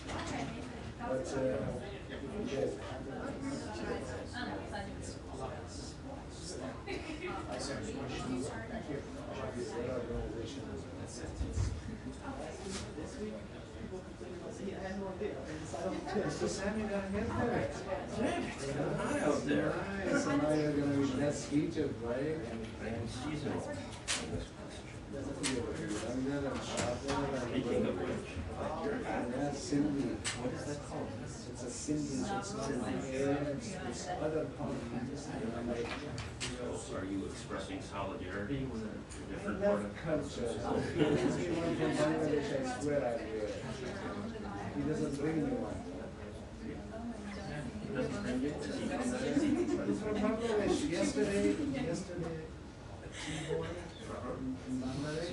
But yes. So Sammy got a haircut. Hot out there. Nice. And now you're gonna be less heated, right? And seasonal. I'm gonna shop there. Speaking of which, Yeah, Cindy. what is that called? It's a Cindy. It's this other company. So are you expressing solidarity with a I different part love of culture. If you want from Bangladesh, I swear I will. He doesn't bring me one. He doesn't bring you? Does he come there? He's from Bangladesh. Yesterday, a T-boy in Bangladesh,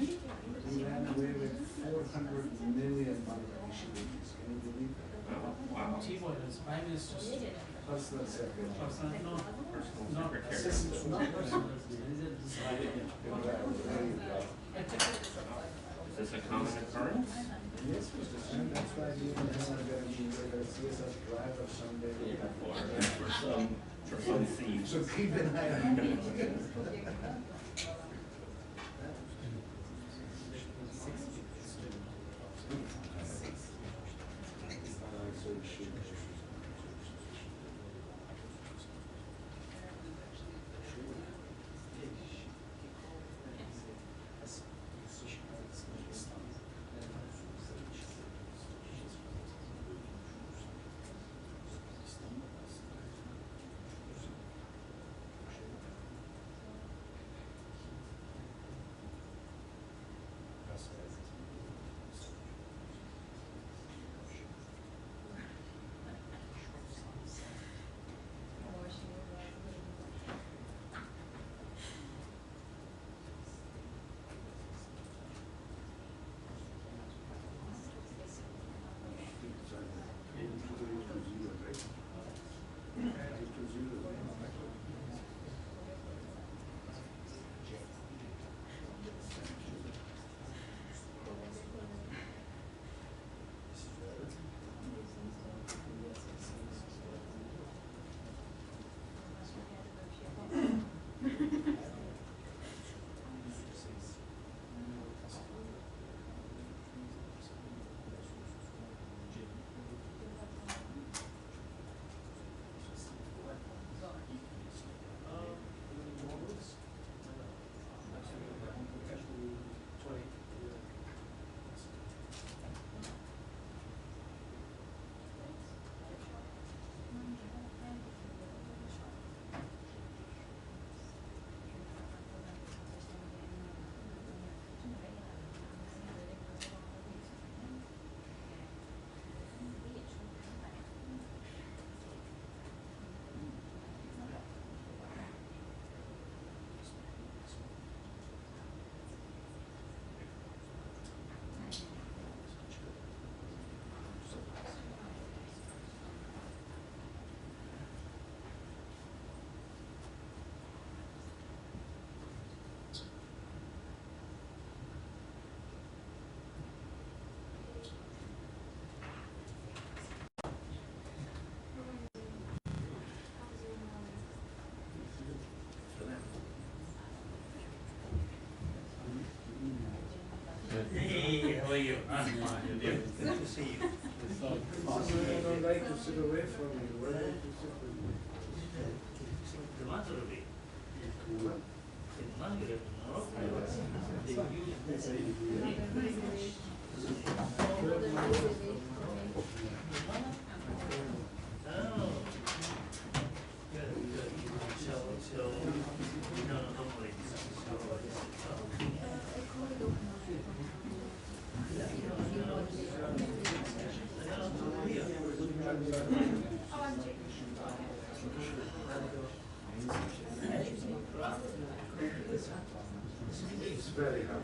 he ran away with 400 million Bangladeshi rupees. Can you believe that? Oh, wow. T-boy is Prime Minister's Personal secretary. personal, Personal not secretary. Assistant. not personal, is it decided? Is this a common occurrence? Yes, Mr. Sen, that's why we even have a CSS driver someday. For some thieves. So keep an eye on me. Hey, how are you? I'm fine. Good to see you. I don't like to sit away from you. Why don't you sit with me? It's very hard.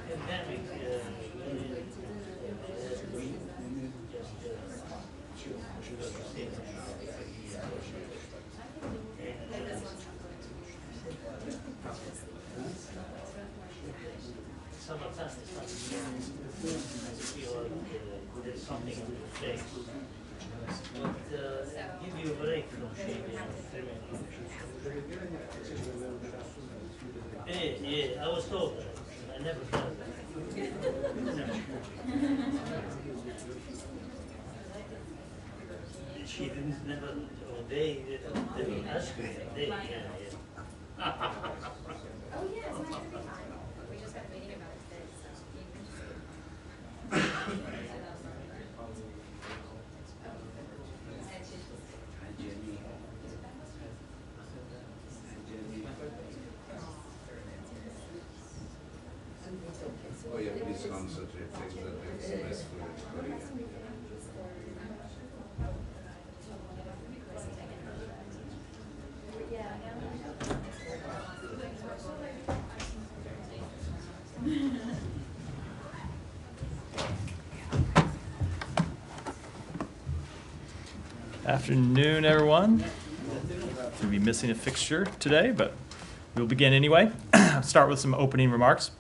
Pandemic something into the face. But give you a break from shaving. Yeah, I was told that. I never thought that. She didn't never, or they didn't ask me. They, yeah. Oh yeah, it's not gonna be fine. We just had a meeting about it today, so you can Oh yeah, please concentrate, things that it's less fluid. Afternoon, everyone. We'll be missing a fixture today, but we'll begin anyway. Start with some opening remarks.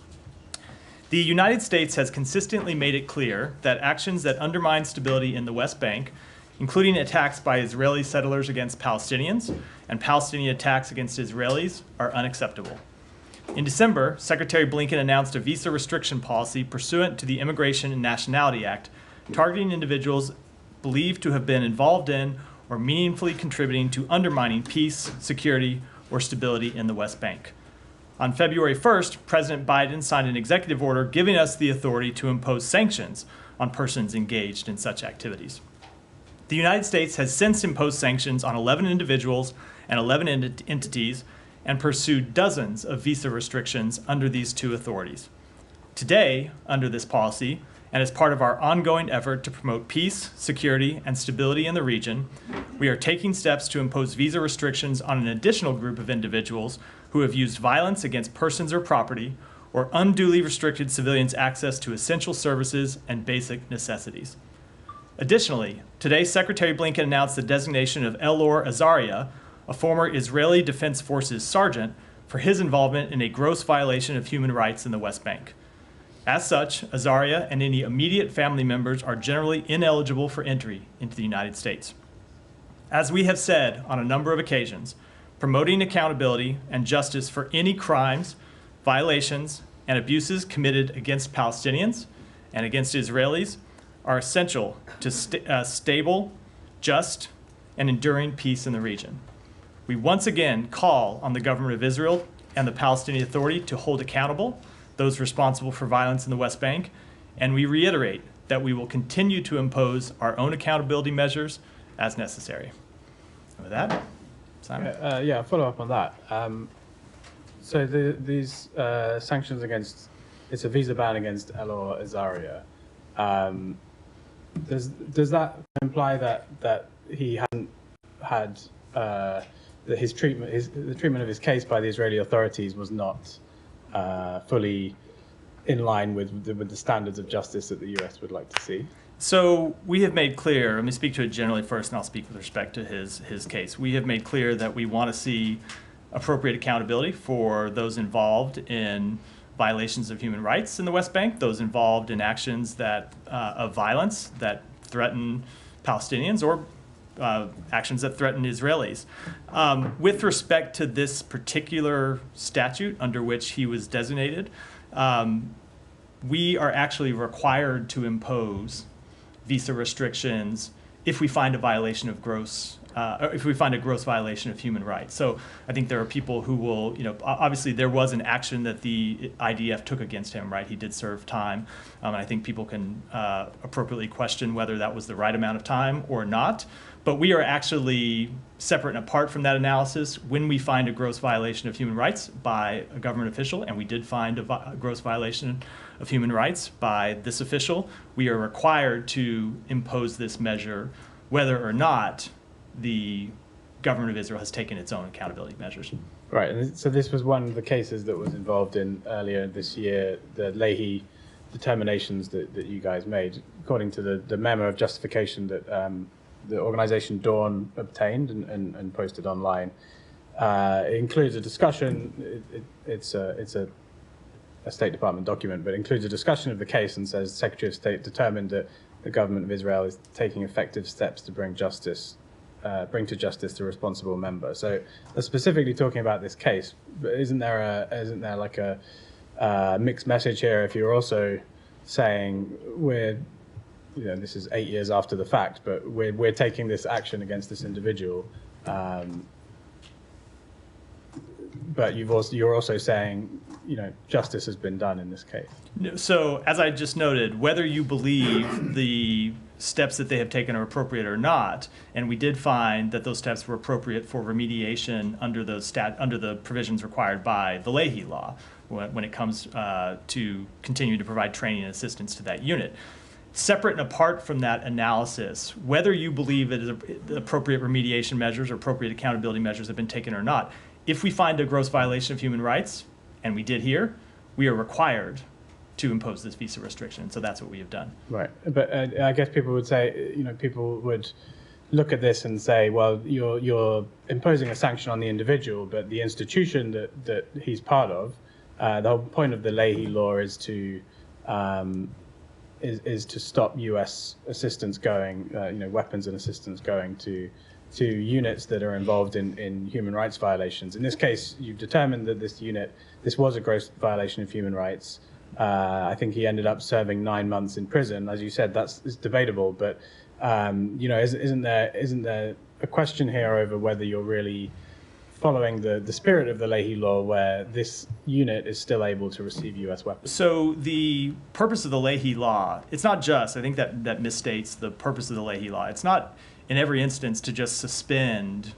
The United States has consistently made it clear that actions that undermine stability in the West Bank, including attacks by Israeli settlers against Palestinians and Palestinian attacks against Israelis, are unacceptable. In December, Secretary Blinken announced a visa restriction policy pursuant to the Immigration and Nationality Act, targeting individuals believed to have been involved in or meaningfully contributing to undermining peace, security, or stability in the West Bank. On February 1st, President Biden signed an executive order giving us the authority to impose sanctions on persons engaged in such activities. The United States has since imposed sanctions on 11 individuals and 11 entities and pursued dozens of visa restrictions under these two authorities. Today, under this policy, and as part of our ongoing effort to promote peace, security, and stability in the region, we are taking steps to impose visa restrictions on an additional group of individuals who have used violence against persons or property or unduly restricted civilians' access to essential services and basic necessities. Additionally, today Secretary Blinken announced the designation of Elor Azaria, a former Israeli Defense Forces sergeant, for his involvement in a gross violation of human rights in the West Bank. As such, Azaria and any immediate family members are generally ineligible for entry into the United States. As we have said on a number of occasions, promoting accountability and justice for any crimes, violations, and abuses committed against Palestinians and against Israelis are essential to stable, just, and enduring peace in the region. We once again call on the government of Israel and the Palestinian Authority to hold accountable those responsible for violence in the West Bank, and we reiterate that we will continue to impose our own accountability measures as necessary. And with that, Simon? Yeah, follow up on that. So these sanctions against, it's a visa ban against Elor Azaria. Does that imply that he hadn't had that his treatment, the treatment of his case by the Israeli authorities was not fully in line with the standards of justice that the US would like to see? So we have made clear, let me speak to it generally first and I'll speak with respect to his case. We have made clear that we want to see appropriate accountability for those involved in violations of human rights in the West Bank, those involved in actions that of violence that threaten Palestinians or actions that threaten Israelis. With respect to this particular statute under which he was designated, we are actually required to impose visa restrictions if we find a violation of if we find a gross violation of human rights. So I think there are people who will, obviously there was an action that the IDF took against him, right? He did serve time. And I think people can appropriately question whether that was the right amount of time or not. But we are actually separate and apart from that analysis. When we find a gross violation of human rights by a government official, and we did find a gross violation of human rights by this official, we are required to impose this measure whether or not the government of Israel has taken its own accountability measures. Right, and so this was one of the cases that was involved in earlier this year, the Leahy determinations that you guys made. According to the memo of justification that the organization Dawn obtained and posted online, it includes a discussion, it's a State Department document, but includes a discussion of the case and says the Secretary of State determined that the government of Israel is taking effective steps to bring to justice the responsible member. So they're specifically talking about this case, but isn't there like a mixed message here if you're also saying this is 8 years after the fact, but we're taking this action against this individual, but you're also saying justice has been done in this case. So, as I just noted, whether you believe the steps that they have taken are appropriate or not, and we did find that those steps were appropriate for remediation under the provisions required by the Leahy law when it comes to continue to provide training and assistance to that unit. Separate and apart from that analysis, whether you believe that the appropriate remediation measures or appropriate accountability measures have been taken or not, if we find a gross violation of human rights, and we did here, we are required to impose this visa restriction. So that's what we have done. Right, but I guess people would say, people would look at this and say, well, you're imposing a sanction on the individual, but the institution that he's part of, the whole point of the Leahy law is to stop U.S. assistance going, weapons and assistance going to units that are involved in human rights violations. In this case, you've determined that this was a gross violation of human rights. I think he ended up serving 9 months in prison. As you said, it's debatable, but isn't there a question here over whether you're really following the spirit of the Leahy law, where this unit is still able to receive U.S. weapons? So the purpose of the Leahy law, it's not just, I think that misstates the purpose of the Leahy law. It's not in every instance to just suspend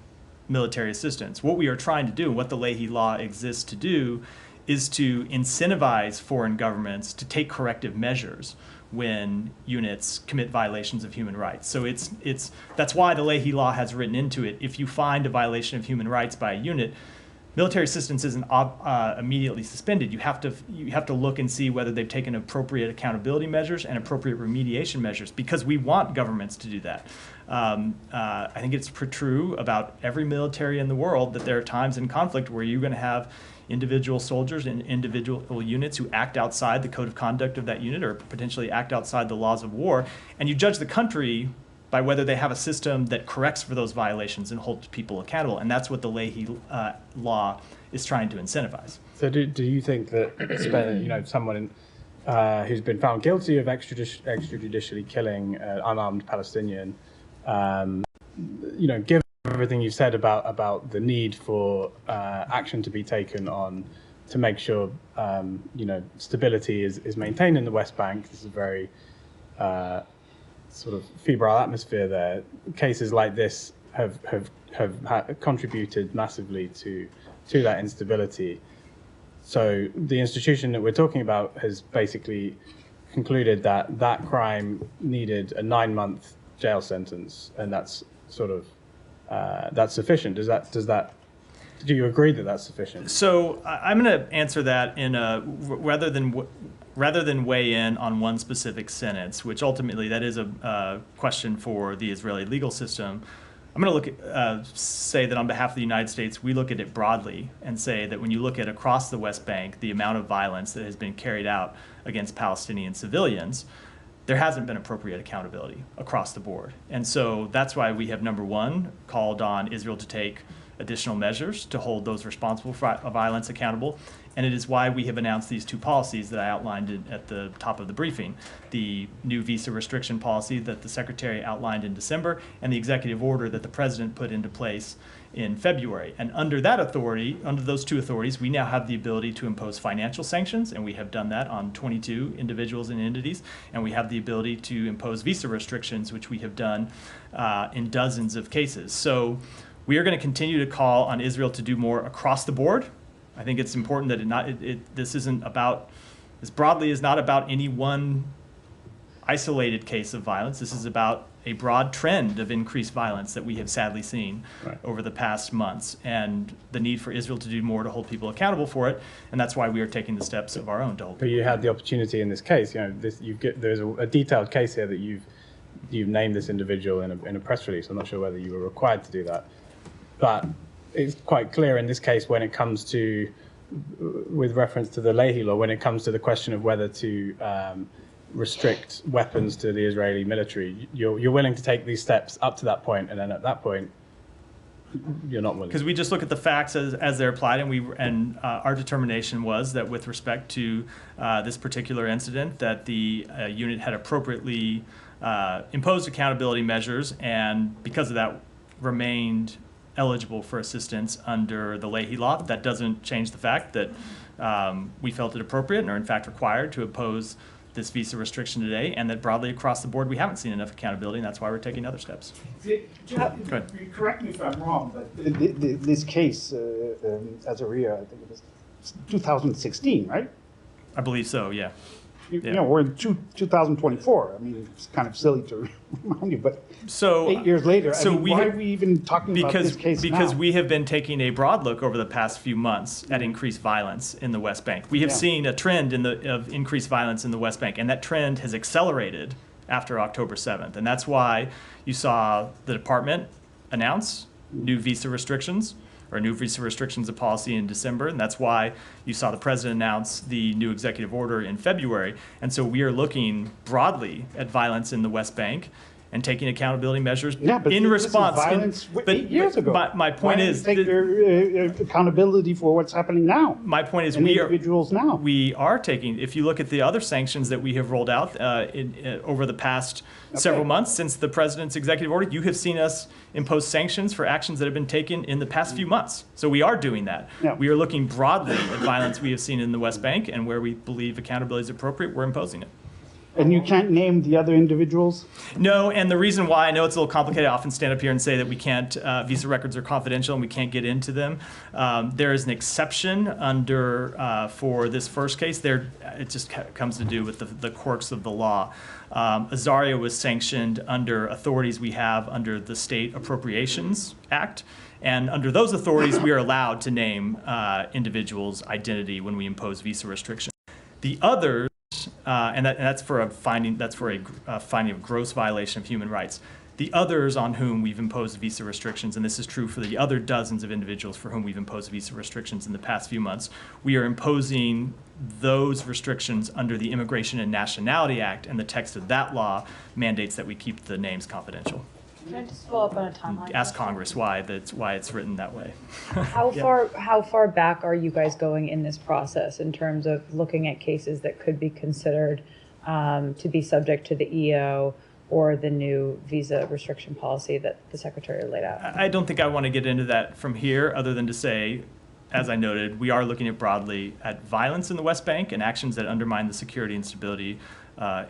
military assistance. What we are trying to do, what the Leahy law exists to do, is to incentivize foreign governments to take corrective measures when units commit violations of human rights. So that's why the Leahy law has written into it, if you find a violation of human rights by a unit, military assistance isn't immediately suspended. You have to look and see whether they've taken appropriate accountability measures and appropriate remediation measures, because we want governments to do that. I think it's true about every military in the world that there are times in conflict where you're going to have individual soldiers and individual units who act outside the code of conduct of that unit or potentially act outside the laws of war, and you judge the country by whether they have a system that corrects for those violations and holds people accountable. And that's what the Leahy law is trying to incentivize. So do you think that someone who's been found guilty of extrajudicially killing an unarmed Palestinian, given everything you've said about the need for action to be taken to make sure stability is maintained in the West Bank, this is a very sort of febrile atmosphere there. Cases like this have contributed massively to that instability. So the institution that we're talking about has basically concluded that crime needed a 9-month jail sentence, and that's sort of that's sufficient. Do you agree that that's sufficient? So I'm going to answer that in rather than weigh in on one specific sentence, which ultimately that is a question for the Israeli legal system. I'm going to say that on behalf of the United States, we look at it broadly and say that when you look at across the West Bank, the amount of violence that has been carried out against Palestinian civilians, there hasn't been appropriate accountability across the board. And so that's why we have, number one, called on Israel to take additional measures to hold those responsible for violence accountable. And it is why we have announced these two policies that I outlined at the top of the briefing: the new visa restriction policy that the Secretary outlined in December, and the executive order that the President put into place in February. And under that authority, under those two authorities, we now have the ability to impose financial sanctions, and we have done that on 22 individuals and entities. And we have the ability to impose visa restrictions, which we have done in dozens of cases. So we are going to continue to call on Israel to do more across the board. I think it's important that this broadly is not about any one isolated case of violence. This is about a broad trend of increased violence that we have sadly seen over the past months, and the need for Israel to do more to hold people accountable for it. And that's why we are taking the steps of our own to hold people. But you had the opportunity in this case. There's a detailed case here that you've named this individual in a press release. I'm not sure whether you were required to do that, but it's quite clear in this case when it comes to, with reference to the Leahy law, when it comes to the question of whether to restrict weapons to the Israeli military. You're willing to take these steps up to that point, and then at that point, you're not willing. Because we just look at the facts as they're applied, and our determination was that with respect to this particular incident, that the unit had appropriately imposed accountability measures, and because of that, remained eligible for assistance under the Leahy law. That doesn't change the fact that we felt it appropriate and are in fact required to impose this visa restriction today, and that broadly across the board we haven't seen enough accountability, and that's why we're taking other steps. Correct me if I'm wrong, but this case, Azaria, I think it was 2016, right? I believe so, yeah. You know, we're in 2024. I mean, it's kind of silly to remind you, but So 8 years later, so I mean, why are we even talking about this case because now? we have been taking a broad look over the past few months at increased violence in the West Bank. We have seen a trend of increased violence in the West Bank, and that trend has accelerated after October 7th. And that's why you saw the department announce new visa restrictions, or new visa restrictions of policy in December, and that's why you saw the president announce the new executive order in February. And so we are looking broadly at violence in the West Bank and taking accountability measures in response. This is violence 8 years ago. My point Why is, don't you take their accountability for what's happening now. my point is And we individuals now. are taking, if you look at the other sanctions that we have rolled out over the past several months since the president's executive order, you have seen us impose sanctions for actions that have been taken in the past few months. So we are doing that. Yeah. We are looking broadly at violence we have seen in the West Bank, and where we believe accountability is appropriate, we're imposing it. And you can't name the other individuals? No, and the reason why, I know it's a little complicated, I often stand up here and say that we can't, visa records are confidential and we can't get into them. There is an exception under, for this first case. It just comes to do with the quirks of the law. Azaria was sanctioned under authorities we have under the State Appropriations Act. And under those authorities, we are allowed to name individuals' identity when we impose visa restrictions. The others, and that's for a finding of gross violation of human rights. The others on whom we've imposed visa restrictions, and this is true for the other dozens of individuals for whom we've imposed visa restrictions in the past few months, we are imposing those restrictions under the Immigration and Nationality Act, and the text of that law mandates that we keep the names confidential. Can I just follow up on a timeline? Ask Congress why it's written that way. How far back are you guys going in this process in terms of looking at cases that could be considered to be subject to the EO or the new visa restriction policy that the Secretary laid out? I don't think I want to get into that from here, other than to say, as I noted, we are looking at broadly at violence in the West Bank and actions that undermine the security and stability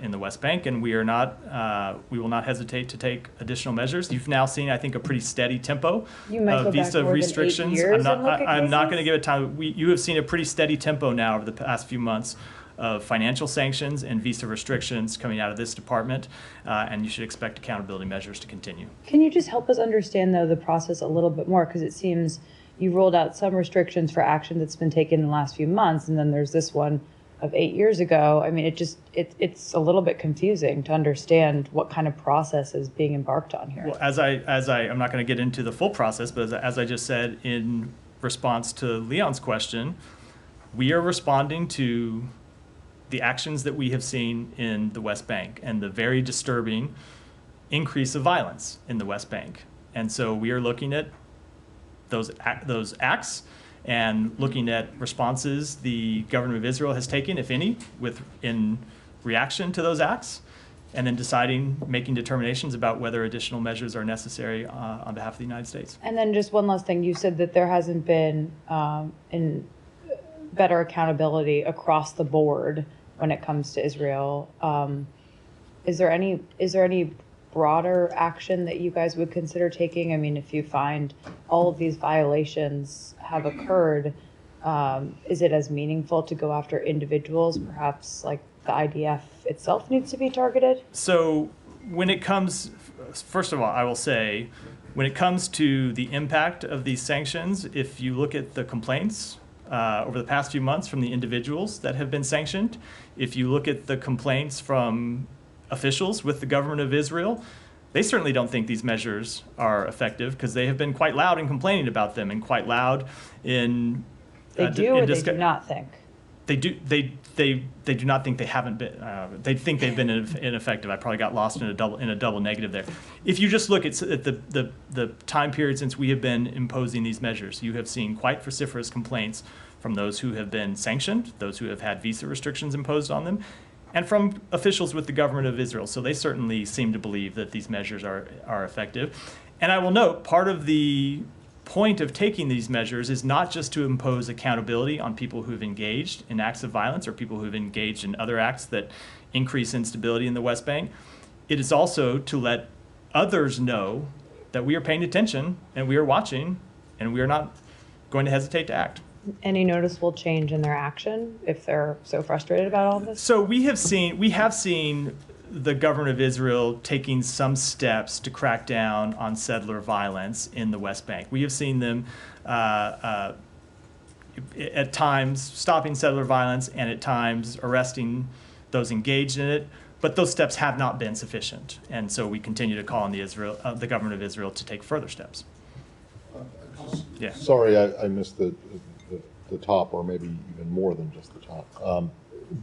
in the West Bank, and we will not hesitate to take additional measures. You've now seen, I think, a pretty steady tempo of visa restrictions. I'm not going to give it time. You have seen a pretty steady tempo now over the past few months of financial sanctions and visa restrictions coming out of this department, and you should expect accountability measures to continue. Can you just help us understand, though, the process a little bit more? Because it seems you rolled out some restrictions for action that's been taken in the last few months, and then there's this one of 8 years ago. I mean, it's a little bit confusing to understand what kind of process is being embarked on here. Well, I'm not going to get into the full process, but as I just said in response to Leon's question, we are responding to the actions that we have seen in the West Bank and the very disturbing increase of violence in the West Bank. And so we are looking at those acts and looking at responses the government of Israel has taken, if any, in reaction to those acts, and then making determinations about whether additional measures are necessary on behalf of the United States. And then just one last thing, you said that there hasn't been better accountability across the board when it comes to Israel. Is there any broader action that you guys would consider taking? I mean, if you find all of these violations have occurred, is it as meaningful to go after individuals? Perhaps like the IDF itself needs to be targeted? So when it comes, first of all, I will say, when it comes to the impact of these sanctions, if you look at the complaints over the past few months from the individuals that have been sanctioned, if you look at the complaints from officials with the government of Israel, they certainly don't think these measures are effective, because they have been quite loud in complaining about them and quite loud in... They do or they do not think? They do not think they haven't been. They think they've been ineffective. I probably got lost in a double negative there. If you just look at the time period since we have been imposing these measures, you have seen quite vociferous complaints from those who have been sanctioned, those who have had visa restrictions imposed on them, and from officials with the government of Israel. So they certainly seem to believe that these measures are effective. And I will note, part of the point of taking these measures is not just to impose accountability on people who've engaged in acts of violence or people who've engaged in other acts that increase instability in the West Bank. It is also to let others know that we are paying attention and we are watching and we are not going to hesitate to act. Any noticeable change in their action if they're so frustrated about all this? So we have seen the government of Israel taking some steps to crack down on settler violence in the West Bank. We have seen them at times stopping settler violence and at times arresting those engaged in it, but those steps have not been sufficient. And so we continue to call on the government of Israel to take further steps. Yeah. Sorry, I missed the top, or maybe even more than just the top.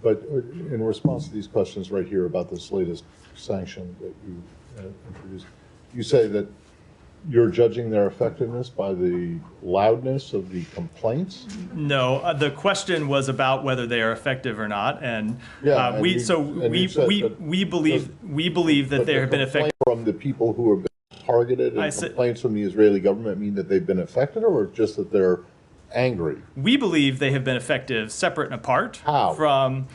But in response to these questions right here about this latest sanction that you introduced, you say that you're judging their effectiveness by the loudness of the complaints? No, the question was about whether they are effective or not, and we believe that they have been effective. From the people who have been targeted, and complaints from the Israeli government mean that they've been effective, or just that they're angry? We believe they have been effective separate and apart. How? From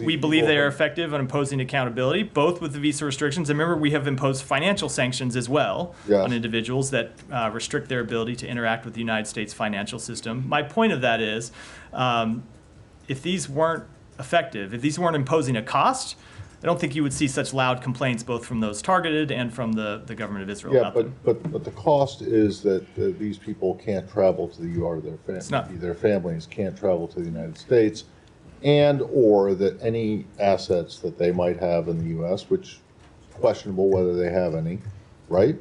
we believe they are effective on imposing accountability, both with the visa restrictions. And remember, we have imposed financial sanctions as well on individuals that restrict their ability to interact with the United States financial system. My point of that is, if these weren't effective, if these weren't imposing a cost, I don't think you would see such loud complaints both from those targeted and from the government of Israel. Yeah, but the cost is that these people can't travel to the U.S. Their families can't travel to the United States, and or that any assets that they might have in the U.S., which questionable whether they have any, right?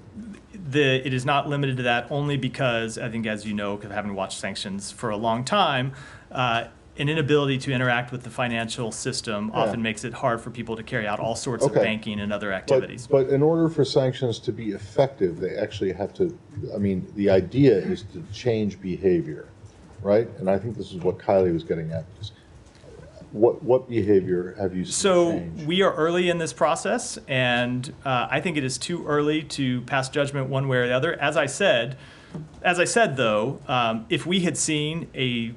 It is not limited to that, only because I think, as you know, because having watched sanctions for a long time, an inability to interact with the financial system often makes it hard for people to carry out all sorts of banking and other activities. But in order for sanctions to be effective, they actually have to, I mean, the idea is to change behavior, right? And I think this is what Kylie was getting at. What behavior have you seen change? We are early in this process, and I think it is too early to pass judgment one way or the other. As I said though, if we had seen a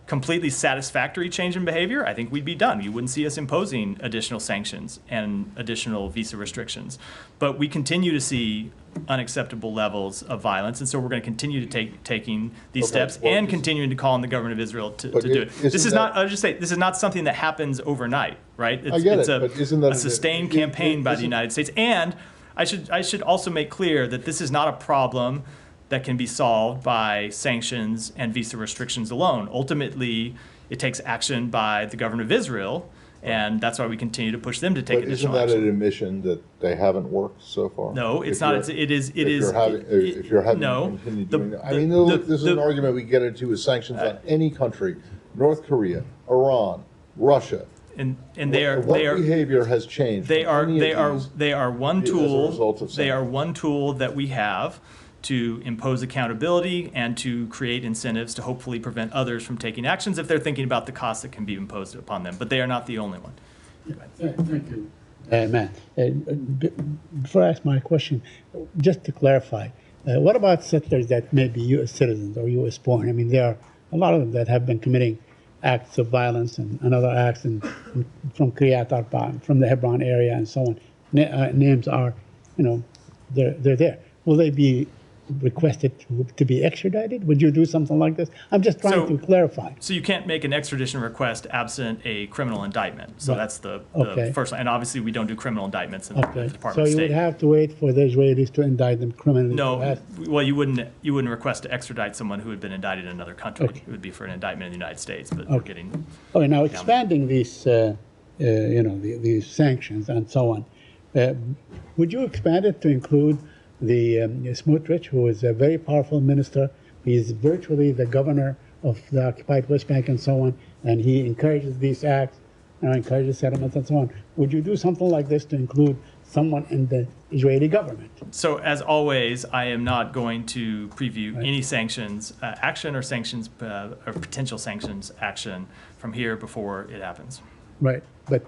completely satisfactory change in behavior, I think we'd be done. You wouldn't see us imposing additional sanctions and additional visa restrictions. But we continue to see unacceptable levels of violence, and so we're going to continue to taking these steps and continuing to call on the government of Israel to do it. This is not, I'll just say, this is not something that happens overnight, right? It's a sustained campaign by the United States. And I should also make clear that this is not a problem that can be solved by sanctions and visa restrictions alone. Ultimately, it takes action by the government of Israel, and that's why we continue to push them to take additional action. Isn't that an admission that they haven't worked so far? No, it's not. If you're having continued doing that. I mean, look, this is an argument we get into with sanctions on any country: North Korea, Iran, Russia. And their behavior has changed. They are one tool. They are one tool that we have to impose accountability and to create incentives to hopefully prevent others from taking actions if they're thinking about the costs that can be imposed upon them. But they are not the only one. Thank you, Matt. Before I ask my question, just to clarify, what about settlers that may be U.S. citizens or U.S. born? I mean, there are a lot of them that have been committing acts of violence and other acts from Kiryat Arba, from the Hebron area and so on. Names are, they're there. Will they be requested to be extradited? Would you do something like this? I'm just trying to clarify. So you can't make an extradition request absent a criminal indictment. So that's the first line. And obviously we don't do criminal indictments in the Department of State. So you would have to wait for the Israelis to indict them criminally? No, well, you wouldn't request to extradite someone who had been indicted in another country. It would be for an indictment in the United States, but we're getting... Okay, now expanding these, these sanctions and so on, would you expand it to include the Smotrich, who is a very powerful minister? He is virtually the governor of the occupied West Bank and so on, and he encourages these acts, encourages settlements and so on. Would you do something like this to include someone in the Israeli government? So as always, I am not going to preview any sanctions action or sanctions or potential sanctions action from here before it happens. Right, but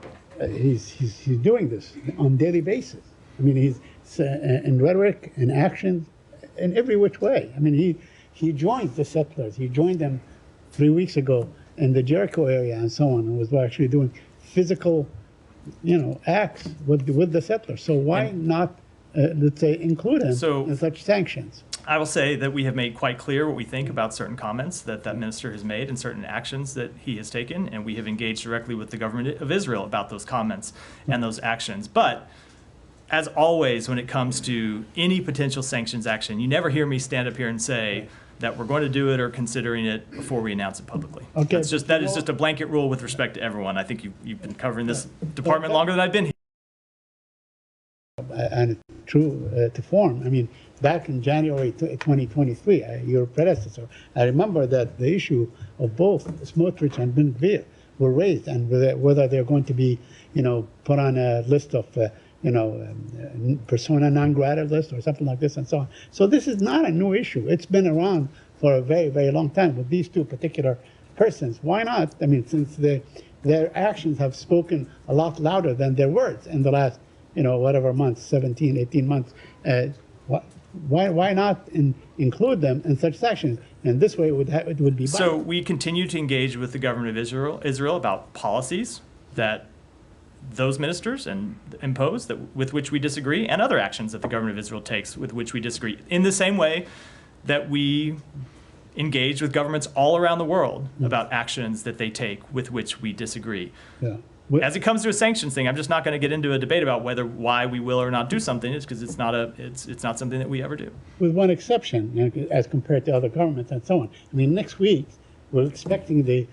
he's doing this on a daily basis. I mean, he's in rhetoric, in action, in every which way. I mean, he joined the settlers. He joined them 3 weeks ago in the Jericho area and so on, and was actually doing physical, acts with the settlers. So why not, let's say, include him in such sanctions? I will say that we have made quite clear what we think about certain comments that minister has made and certain actions that he has taken, and we have engaged directly with the government of Israel about those comments and those actions. But as always, when it comes to any potential sanctions action, you never hear me stand up here and say that we're going to do it or considering it before we announce it publicly. Okay. That is just a blanket rule with respect to everyone. I think you've been covering this department longer than I've been here. And it's true to form. I mean, back in January 2023, your predecessor, I remember that the issue of both Smotrich and Ben Gvir were raised, and whether they're going to be, put on a list of, persona non grata list or something like this and so on. So this is not a new issue. It's been around for a very, very long time with these two particular persons. Why not? I mean, since their actions have spoken a lot louder than their words in the last, whatever months, 17, 18 months. Why not include them in such sanctions? And this way it would be binding. So we continue to engage with the government of Israel about policies that those ministers impose with which we disagree, and other actions that the government of Israel takes with which we disagree, in the same way that we engage with governments all around the world about actions that they take with which we disagree. Yeah. As it comes to a sanctions thing, I'm just not going to get into a debate about why we will or not do something. It's because it's not something that we ever do. With one exception, as compared to other governments and so on. I mean, next week we're expecting the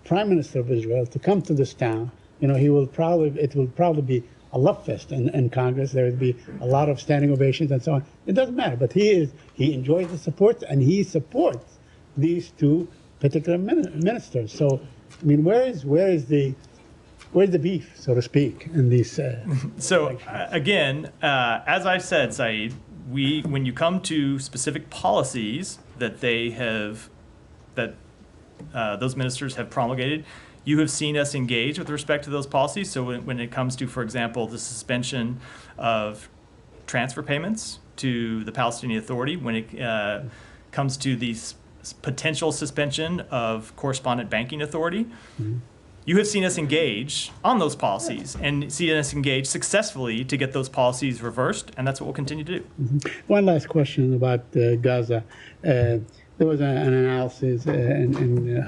Prime Minister of Israel to come to this town. It will probably be a love fest in Congress. There will be a lot of standing ovations and so on. It doesn't matter, but he enjoys the support, and he supports these two particular ministers. So, I mean, where's the beef, so to speak, in these? So again, as I've said, Saeed, when you come to specific policies that those ministers have promulgated, you have seen us engage with respect to those policies. So when it comes to, for example, the suspension of transfer payments to the Palestinian Authority, when it comes to the potential suspension of correspondent banking authority, you have seen us engage on those policies and seen us engage successfully to get those policies reversed, and that's what we'll continue to do. One last question about Gaza. There was an analysis in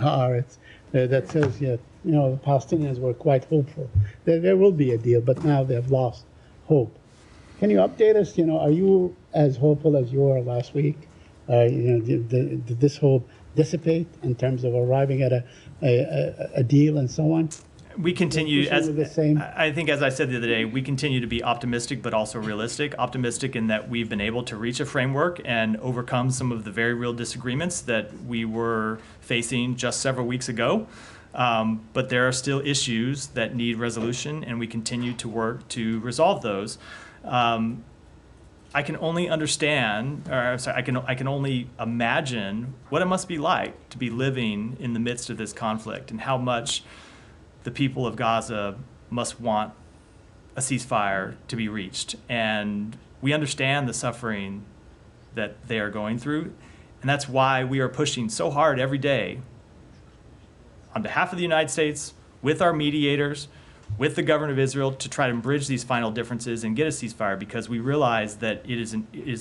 Haaretz that says, the Palestinians were quite hopeful. There will be a deal, but now they've lost hope. Can you update us? Are you as hopeful as you were last week? Did this hope dissipate in terms of arriving at a deal and so on? We continue, I think as I said the other day, we continue to be optimistic but also realistic. Optimistic in that we've been able to reach a framework and overcome some of the very real disagreements that we were facing just several weeks ago. But there are still issues that need resolution, and we continue to work to resolve those. I can only I can only imagine what it must be like to be living in the midst of this conflict, and how much the people of Gaza must want a ceasefire to be reached. And we understand the suffering that they are going through, and that's why we are pushing so hard every day on behalf of the United States, with our mediators, with the government of Israel, to try to bridge these final differences and get a ceasefire, because we realize that it is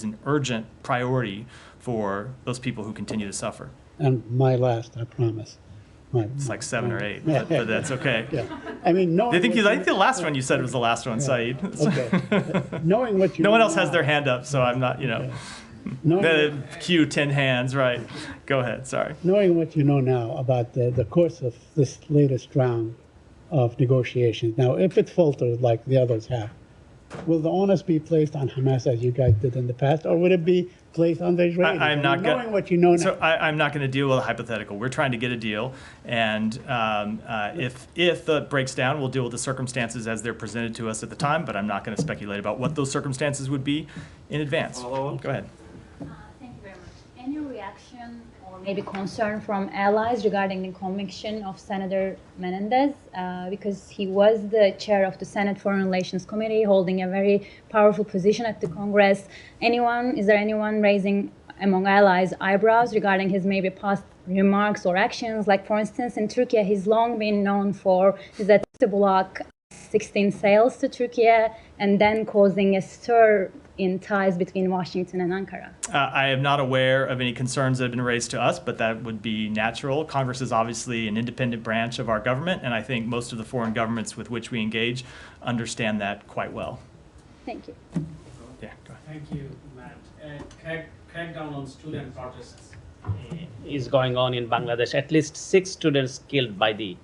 an urgent priority for those people who continue to suffer. And my last, I promise. It's like 7 or 8, but that's okay. Yeah. I mean, I think the last one you said was the last one, Saeed. Okay. Knowing what you no one know else has their hand up, so I'm not, the cue 10 hands, right? Go ahead, sorry. Knowing what you know now about the course of this latest round of negotiations, now if it falters like the others have, will the onus be placed on Hamas as you guys did in the past, or would it be placed on the Israelis? I'm not knowing what you know now. So I'm not going to deal with a hypothetical. We're trying to get a deal, and if it breaks down, we'll deal with the circumstances as they're presented to us at the time. But I'm not going to speculate about what those circumstances would be in advance. Go ahead. Thank you very much. Any reaction or maybe concern from allies regarding the conviction of Senator Menendez? Because he was the chair of the Senate Foreign Relations Committee, holding a very powerful position at the Congress. Is there anyone raising among allies eyebrows regarding his maybe past remarks or actions? Like, for instance, in Turkey, he's long been known for his attempt to block 16 sales to Turkey and then causing a stir in ties between Washington and Ankara. I am not aware of any concerns that have been raised to us, but that would be natural. Congress is obviously an independent branch of our government, and I think most of the foreign governments with which we engage understand that quite well. Thank you. Yeah, go ahead. Thank you, Matt. Crackdown on student protests is going on in Bangladesh. At least 6 students killed by the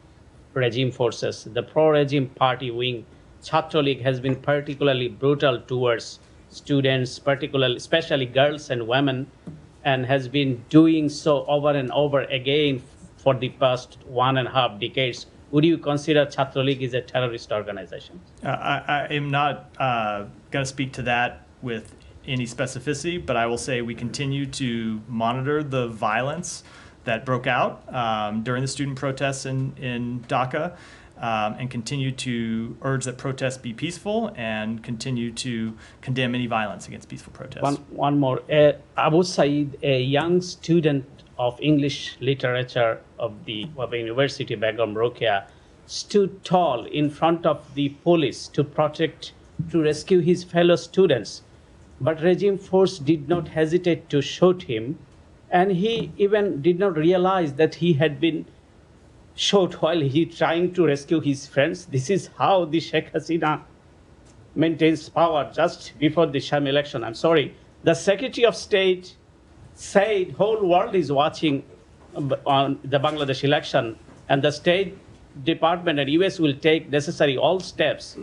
regime forces. The pro-regime party wing, Chhatra League, has been particularly brutal towards students, especially girls and women, and has been doing so over and over again for the past 1.5 decades. Would you consider Chhatra League is a terrorist organization? I am not going to speak to that with any specificity, but I will say we continue to monitor the violence that broke out during the student protests in Dhaka, and continue to urge that protests be peaceful and continue to condemn any violence against peaceful protests. One more. Abu Saeed, a young student of English literature of the University Begum Rokeya, stood tall in front of the police to rescue his fellow students. But regime force did not hesitate to shoot him, and he even did not realize that he had been shot while he trying to rescue his friends. This is how the Sheikh Hasina maintains power just before the Sham election. I'm sorry. The Secretary of State said whole world is watching on the Bangladesh election, and the State Department and US will take necessary all steps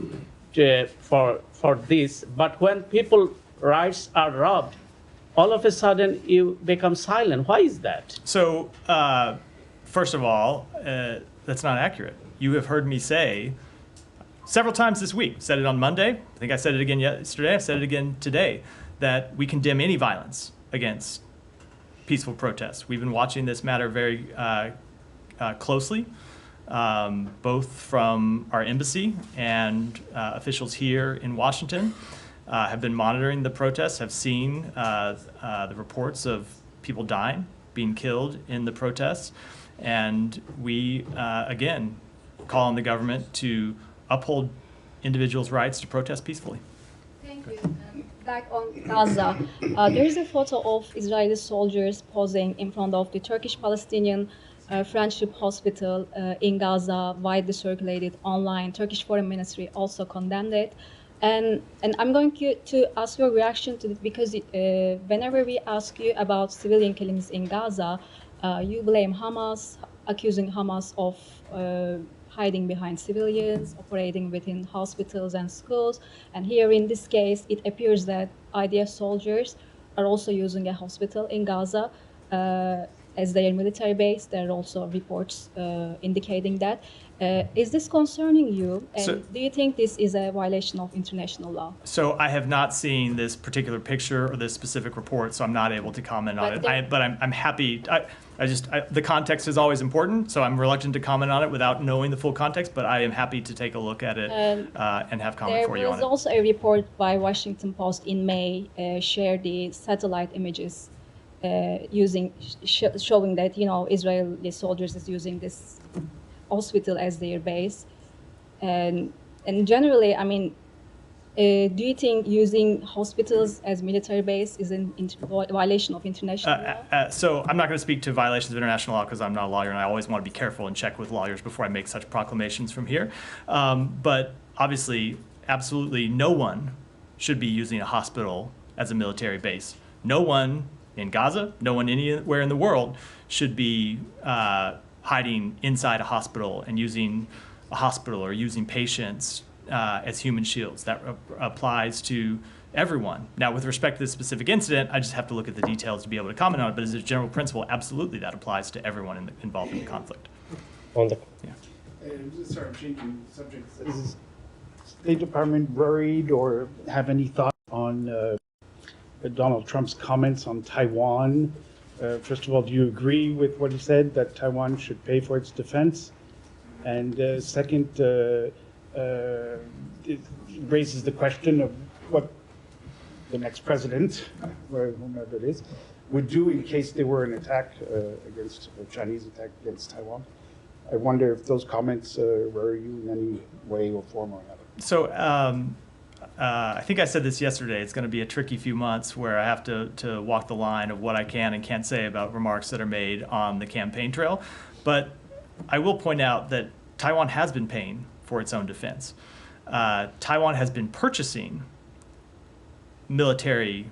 for this. But when people rights are robbed, all of a sudden you become silent. Why is that? So, first of all, that's not accurate. You have heard me say several times this week, said it on Monday, I think I said it again yesterday, I said it again today, that we condemn any violence against peaceful protests. We've been watching this matter very closely, both from our embassy and officials here in Washington. Have been monitoring the protests, have seen the reports of people dying, being killed in the protests. And we, again, call on the government to uphold individuals' rights to protest peacefully. Thank you. Back on Gaza, there is a photo of Israeli soldiers posing in front of the Turkish-Palestinian Friendship Hospital in Gaza, widely circulated online. Turkish Foreign Ministry also condemned it. And I'm going to ask your reaction to it, because whenever we ask you about civilian killings in Gaza, you blame Hamas, accusing Hamas of hiding behind civilians, operating within hospitals and schools. And here in this case, it appears that IDF soldiers are also using a hospital in Gaza as their military base. There are also reports indicating that. Is this concerning you? And do you think this is a violation of international law? So I have not seen this particular picture or this specific report, so I'm not able to comment on it. But I'm happy. The context is always important, so I'm reluctant to comment on it without knowing the full context, but I am happy to take a look at it and have comment for you on it. There was also a report by Washington Post in May, shared the satellite images showing that, Israeli soldiers is using this hospital as their base. And generally, do you think using hospitals as military base is a violation of international law? So I'm not going to speak to violations of international law because I'm not a lawyer, and I always want to be careful and check with lawyers before I make such proclamations from here. But obviously, absolutely no one should be using a hospital as a military base. No one in Gaza, no one anywhere in the world should be hiding inside a hospital and using a hospital or using patients as human shields. That applies to everyone. Now, with respect to this specific incident, I just have to look at the details to be able to comment on it, but as a general principle, absolutely that applies to everyone involved in the conflict. Wonderful. Yeah. Sorry, I'm changing subjects. Is the State Department worried or have any thought on Donald Trump's comments on Taiwan? First of all, do you agree with what he said, that Taiwan should pay for its defense? And second, it raises the question of what the next president, or whomever it is, would do in case there were an attack against, a Chinese attack against Taiwan. I wonder if those comments worry you in any way or form or another. So I think I said this yesterday. It's going to be a tricky few months where I have to walk the line of what I can and can't say about remarks that are made on the campaign trail. But I will point out that Taiwan has been paying for its own defense. Taiwan has been purchasing military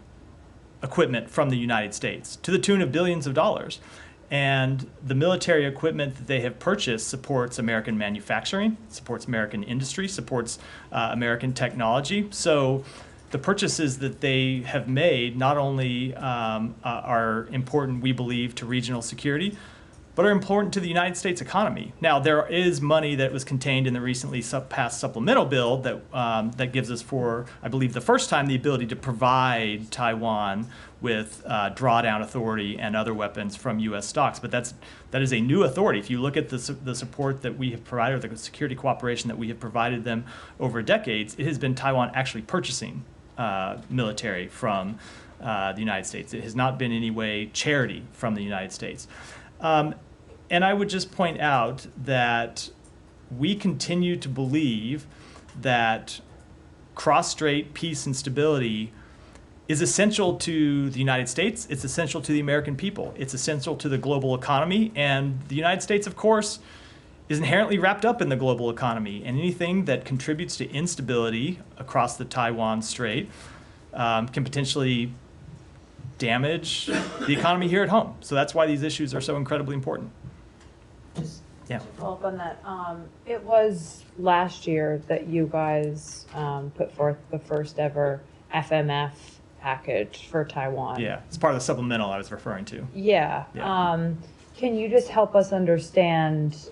equipment from the United States to the tune of billions of dollars. And the military equipment that they have purchased supports American manufacturing, supports American industry, supports American technology. So the purchases that they have made not only are important, we believe, to regional security, but are important to the United States economy. Now, there is money that was contained in the recently passed supplemental bill that that gives us, for, I believe, the first time, the ability to provide Taiwan with drawdown authority and other weapons from U.S. stocks. But that is a new authority. If you look at the support that we have provided, or the security cooperation that we have provided them over decades, it has been Taiwan actually purchasing military from the United States. It has not been in any way charity from the United States. And I would just point out that we continue to believe that cross-strait peace and stability is essential to the United States. It's essential to the American people. It's essential to the global economy. And the United States, of course, is inherently wrapped up in the global economy. And anything that contributes to instability across the Taiwan Strait can potentially damage the economy here at home. So that's why these issues are so incredibly important. Just to follow up on that, it was last year that you guys put forth the first ever FMF package for Taiwan. Yeah, it's part of the supplemental I was referring to. Yeah. Yeah. Can you just help us understand,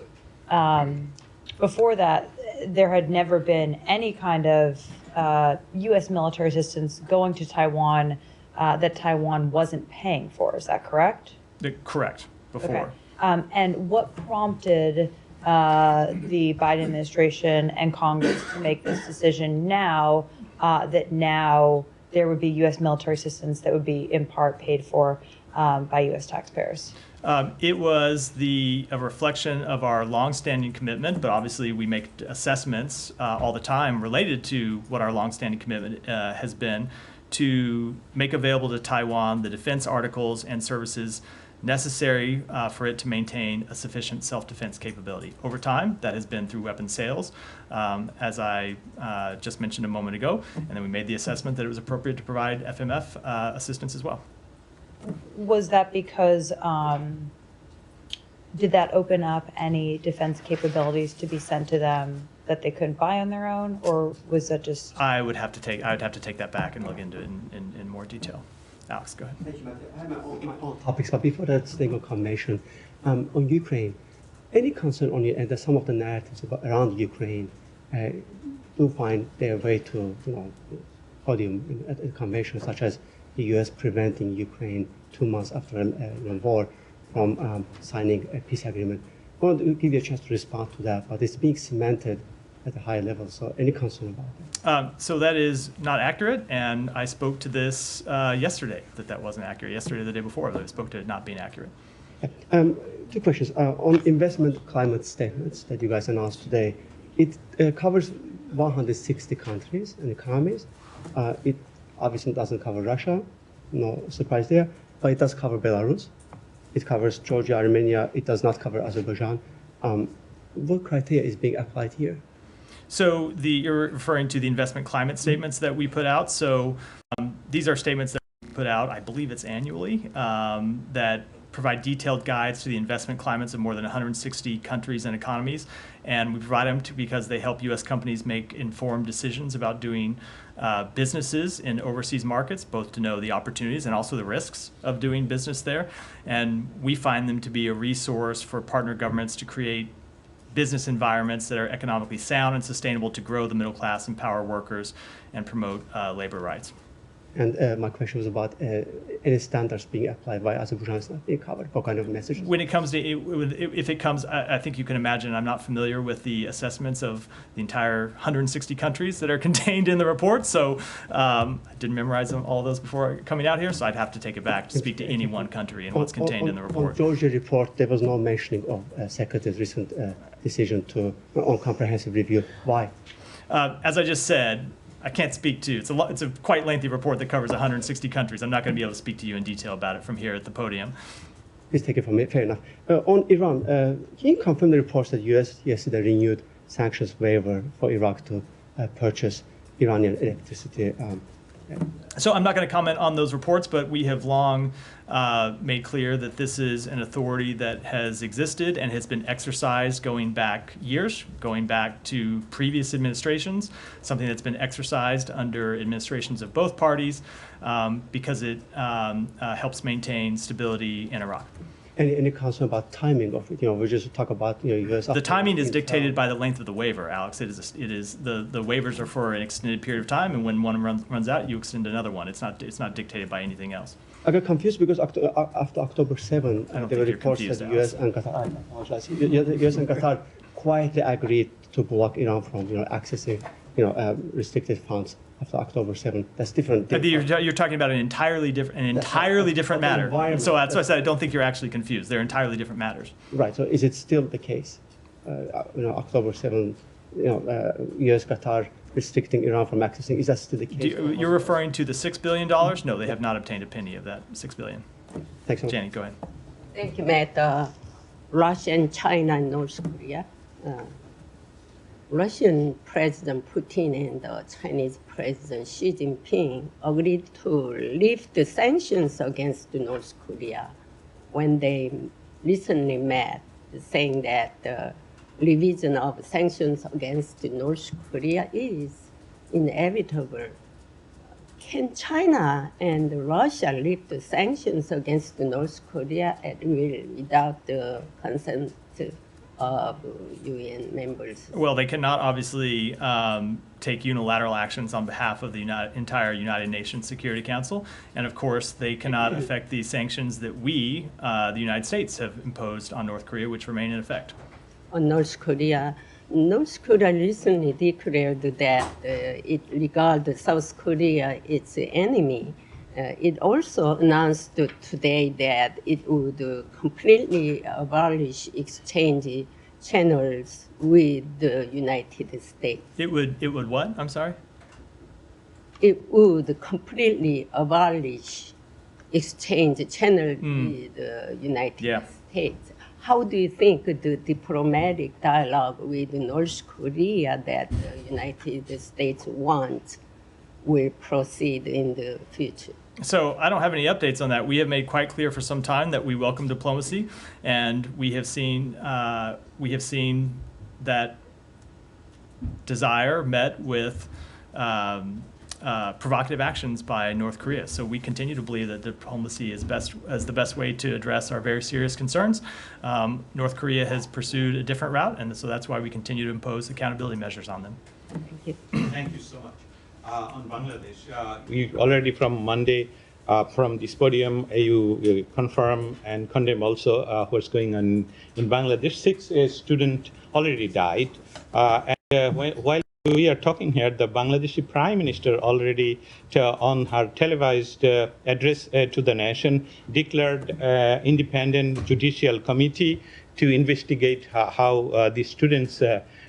before that, there had never been any kind of U.S. military assistance going to Taiwan that Taiwan wasn't paying for. Is that correct? Correct, before. Okay. And what prompted the Biden administration and Congress to make this decision now, that now there would be U.S. military assistance that would be in part paid for by U.S. taxpayers? It was a reflection of our longstanding commitment, but obviously we make assessments all the time related to what our longstanding commitment has been to make available to Taiwan the defense articles and services necessary for it to maintain a sufficient self-defense capability. Over time, that has been through weapons sales, as I just mentioned a moment ago, and then we made the assessment that it was appropriate to provide FMF assistance as well. Was that because, did that open up any defense capabilities to be sent to them that they couldn't buy on their own, or was that just? I would have to take that back and look into it in more detail. Alex, go ahead. Thank you, Matthew. I have my own topics, but before that, single combination on Ukraine. Any concern on your end that some of the narratives around Ukraine do find their way to podium at a convention, such as the U.S. preventing Ukraine 2 months after a war from signing a peace agreement? I want to give you a chance to respond to that, but it's being cemented at a high level. So any concern about that? So that is not accurate, and I spoke to this yesterday, that wasn't accurate. Yesterday or the day before, I spoke to it not being accurate. 2 questions. On investment climate statements that you guys announced today, it covers 160 countries and economies. It obviously doesn't cover Russia, no surprise there, but it does cover Belarus. It covers Georgia, Armenia. It does not cover Azerbaijan. What criteria is being applied here? So you're referring to the investment climate statements that we put out. So these are statements that we put out, I believe it's annually, that provide detailed guides to the investment climates of more than 160 countries and economies. And we provide them because they help U.S. companies make informed decisions about doing businesses in overseas markets, both to know the opportunities and also the risks of doing business there. And we find them to be a resource for partner governments to create business environments that are economically sound and sustainable to grow the middle class, empower workers, and promote labor rights. And my question was about any standards being applied by Azerbaijan is not being covered. What kind of messages? When it comes to, if it comes, I think you can imagine, I'm not familiar with the assessments of the entire 160 countries that are contained in the report, so I didn't memorize all of those before coming out here, so I'd have to take it back to speak to any one country and what's contained in the report. On Georgia report, there was no mentioning of Secretary's recent decision on comprehensive review. Why? As I just said, I can't speak to, it's a quite lengthy report that covers 160 countries. I'm not going to be able to speak to you in detail about it from here at the podium. Please take it from me, fair enough. On Iran, can you confirm the reports that U.S. yesterday renewed sanctions waiver for Iraq to purchase Iranian electricity? So I'm not going to comment on those reports, but we have long made clear that this is an authority that has existed and has been exercised going back years, going back to previous administrations, something that's been exercised under administrations of both parties because it helps maintain stability in Iraq. Any concern about timing of it? We just talk about U.S. The timing is dictated by the length of the waiver, Alex. It is the waivers are for an extended period of time, and when one runs out, you extend another one. It's not dictated by anything else. I got confused because after October 7, there were reports that the U.S. and Qatar, U.S. and Qatar quietly agreed to block Iran from accessing restricted funds after October 7. That's different. You're talking about an entirely different matter. So that's why I said I don't think you're actually confused. They're entirely different matters. Right. So is it still the case? October 7, U.S. Qatar restricting Iran from accessing. Is that still the case? You're referring to the $6 billion? No, they have not obtained a penny of that $6 billion. Thanks so much. Jenny, go ahead. Thank you, Matt. Russia and China and North Korea. Russian President Putin and Chinese President Xi Jinping agreed to lift the sanctions against North Korea when they recently met, saying that the revision of sanctions against North Korea is inevitable. Can China and Russia lift the sanctions against North Korea at will without the consent of UN members? Well, they cannot obviously take unilateral actions on behalf of the entire United Nations Security Council. And of course, they cannot affect the sanctions that we, the United States, have imposed on North Korea, which remain in effect. On North Korea recently declared that it regards South Korea its enemy. It also announced today that it would completely abolish exchange channels with the United States. It would what? I'm sorry? It would completely abolish exchange channels with the United States. How do you think the diplomatic dialogue with North Korea that the United States wants will proceed in the future? So I don't have any updates on that. We have made quite clear for some time that we welcome diplomacy, and we have seen that desire met with provocative actions by North Korea. So we continue to believe that diplomacy is the best way to address our very serious concerns. North Korea has pursued a different route, and so that's why we continue to impose accountability measures on them. Thank you. Thank you so much. On Bangladesh, you already from Monday from this podium, you confirm and condemn also what's going on in Bangladesh. 6 students already died. While we are talking here, the Bangladeshi Prime Minister already, on her televised address to the nation, declared independent judicial committee to investigate how the students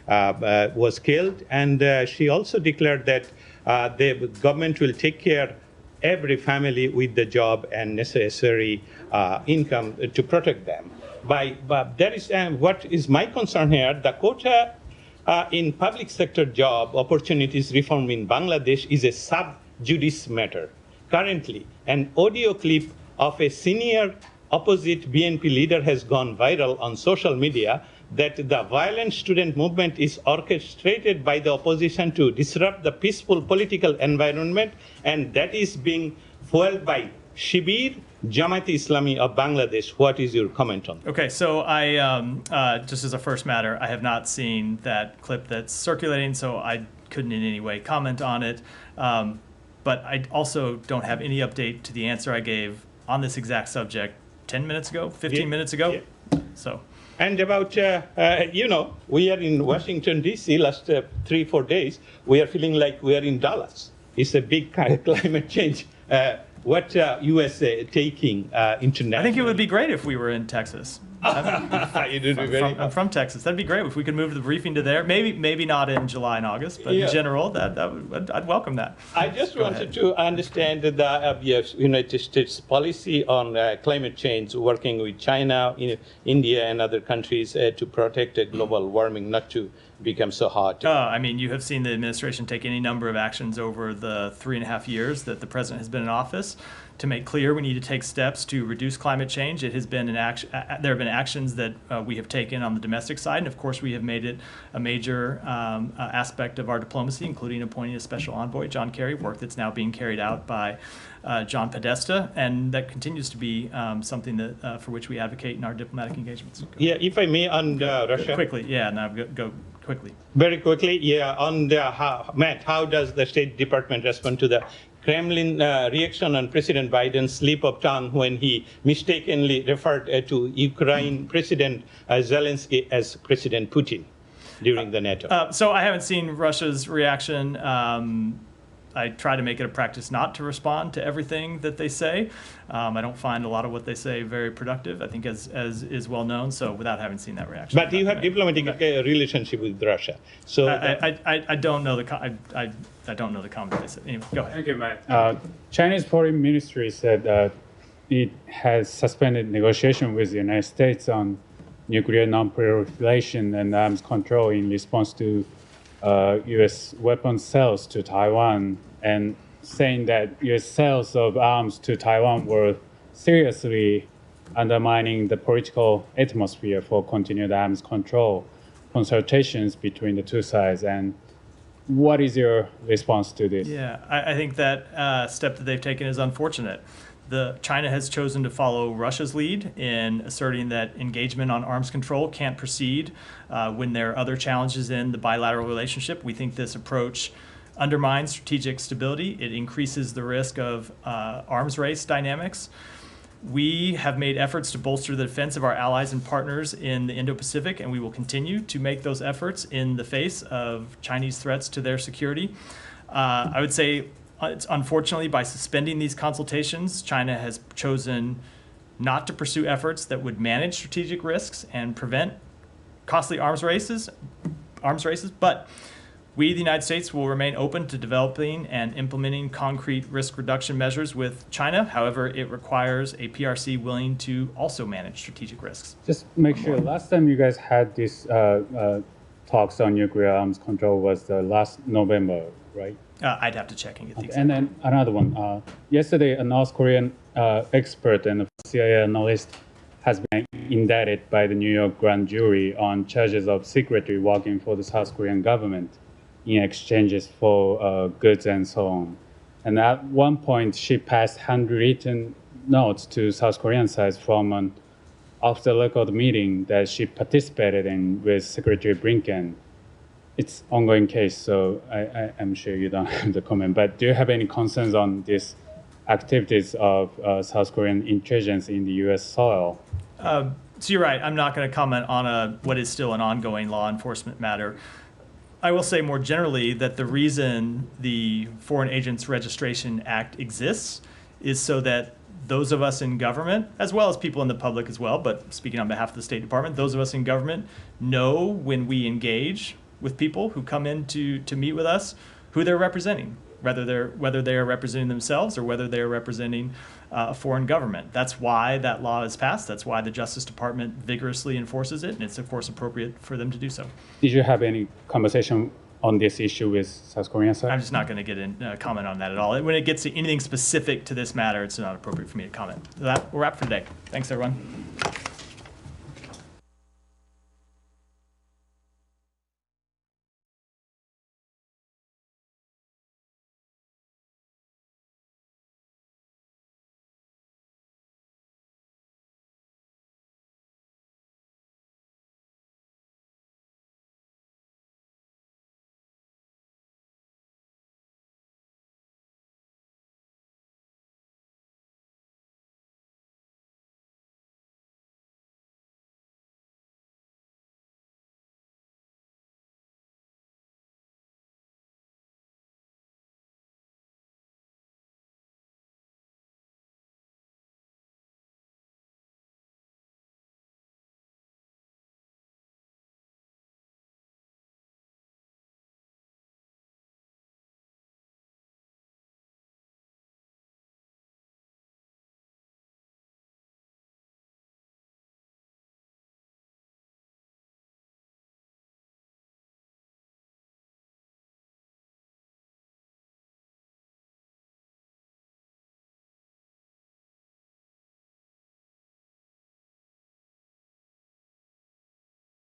was killed. And she also declared that the government will take care every family with the job and necessary income to protect them. But that is what is my concern here. The quota in public sector job opportunities reform in Bangladesh is a sub judice matter. Currently, an audio clip of a senior opposite BNP leader has gone viral on social media that the violent student movement is orchestrated by the opposition to disrupt the peaceful political environment, and that is being fueled by Shibir, Jamaat-e-Islami of Bangladesh. What is your comment on that? Okay, so I, just as a first matter, I have not seen that clip that's circulating, so I couldn't in any way comment on it. But I also don't have any update to the answer I gave on this exact subject 10 minutes ago, 15 minutes ago. Yeah. So. And about, we are in Washington, D.C. last 3-4 days. We are feeling like we are in Dallas. It's a big kind of climate change. What USA taking internationally? I think it would be great if we were in Texas. I'm from Texas. That'd be great if we could move the briefing to there. Maybe not in July and August, but in general, I'd welcome that. I just wanted to understand the United States policy on climate change, working with China, India, and other countries to protect global warming, not to become so hot. I mean, you have seen the administration take any number of actions over the 3.5 years that the president has been in office to make clear we need to take steps to reduce climate change. It has been an action. There have been actions that we have taken on the domestic side, and of course we have made it a major aspect of our diplomacy, including appointing a special envoy, John Kerry, work that's now being carried out by John Podesta, and that continues to be something that for which we advocate in our diplomatic engagements. Yeah, if I may, on Russia. Quickly, yeah, now go quickly. Very quickly, yeah, on Matt, how does the State Department respond to the Kremlin reaction on President Biden's slip of tongue when he mistakenly referred to Ukraine President Zelensky as President Putin during the NATO? So I haven't seen Russia's reaction. I try to make it a practice not to respond to everything that they say. I don't find a lot of what they say very productive, I think, as is well known, so without having seen that reaction. But you have diplomatic relationship with Russia. So I don't know I don't know the comment they said. Anyway, go ahead. Thank you, Matt. Chinese Foreign Ministry said it has suspended negotiation with the United States on nuclear non-proliferation and arms control in response to U.S. weapons sales to Taiwan, and saying that U.S. sales of arms to Taiwan were seriously undermining the political atmosphere for continued arms control consultations between the two sides. And what is your response to this? Yeah, I think that step that they've taken is unfortunate. China has chosen to follow Russia's lead in asserting that engagement on arms control can't proceed when there are other challenges in the bilateral relationship. We think this approach undermines strategic stability. It increases the risk of arms race dynamics. We have made efforts to bolster the defense of our allies and partners in the Indo-Pacific, and we will continue to make those efforts in the face of Chinese threats to their security. I would say, unfortunately, by suspending these consultations, China has chosen not to pursue efforts that would manage strategic risks and prevent costly arms races, but we, the United States, will remain open to developing and implementing concrete risk reduction measures with China. However, it requires a PRC willing to also manage strategic risks. Just make sure, last time you guys had these talks on nuclear arms control was last November, right? I'd have to check and get the exact. And then another one. Yesterday, a North Korean expert and a CIA analyst has been indicted by the New York grand jury on charges of secretly working for the South Korean government in exchanges for goods and so on. And at one point, she passed handwritten notes to South Korean sides from an off-the-record meeting that she participated in with Secretary Blinken. It's ongoing case, so I'm sure you don't have the comment. But do you have any concerns on these activities of South Korean intelligence in the U.S. soil? So you're right. I'm not going to comment on what is still an ongoing law enforcement matter. I will say more generally that the reason the Foreign Agents Registration Act exists is so that those of us in government, as well as people in the public as well, but speaking on behalf of the State Department, those of us in government know when we engage with people who come in to meet with us, who they're representing, whether they are representing themselves or whether they are representing a foreign government. That's why that law is passed. That's why the Justice Department vigorously enforces it, and it's of course appropriate for them to do so. Did you have any conversation on this issue with South Korean side? I'm just not going to get in comment on that at all. When it gets to anything specific to this matter, it's not appropriate for me to comment. We'll wrap for today. Thanks, everyone.